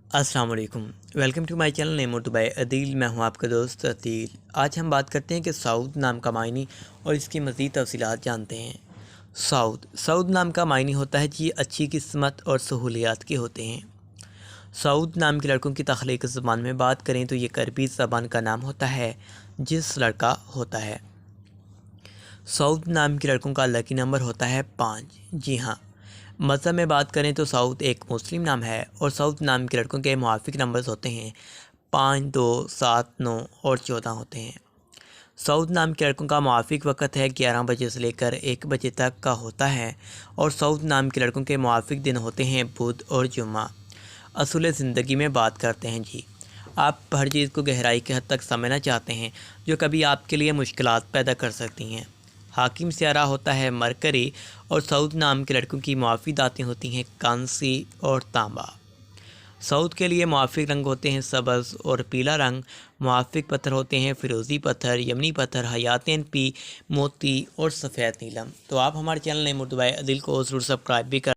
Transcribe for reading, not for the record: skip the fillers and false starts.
अस्सलाम वालेकुम। Welcome to my channel name Urdu by Adeel. मैं हूं आपका दोस्त अदील। आज हम बात करते हैं कि सऊद नाम का मायनी और इसकी मज़ीद तफसीलात जानते हैं। सऊद नाम का मायनी होता है कि अच्छी किस्मत और सहूलियात के होते हैं। सऊद नाम के लड़कों की तख्लीक ज़बान में बात करें तो ये करबी ज़बान का नाम होता है जिस लड़का होता है। सऊद नाम के लड़कों का लकी नंबर होता है 5। जी हाँ, मज़हब में बात करें तो सऊद एक मुस्लिम नाम है और सऊद नाम के लड़कों के मुआफ़िक नंबर्स होते हैं 5, 2, 7, 9 और 14 होते हैं। सऊद नाम के लड़कों का मुआफ़िक वक़्त है 11 बजे से लेकर 1 बजे तक का होता है और सऊद नाम के लड़कों के मुआफ़िक दिन होते हैं बुध और जुम्मा। असूल ज़िंदगी में बात करते हैं जी। आप हर चीज़ को गहराई के हद तक समझना चाहते हैं जो कभी आपके लिए मुश्किलात पैदा कर सकती हैं। हाकिम सियारा होता है मरकरी और सऊद नाम के लड़कों की मुआफ़ी दातें होती हैं कांसी और तांबा। सऊद के लिए मुआफ़िक रंग होते हैं सब्ज़ और पीला रंग। मुआफ़िक पत्थर होते हैं फ़िरोज़ी पत्थर, यमनी पत्थर, हयातिन पी, मोती और सफ़ेद नीलम। तो आप हमारे channel name Urdu by Adeel को ज़रूर सब्सक्राइब भी कर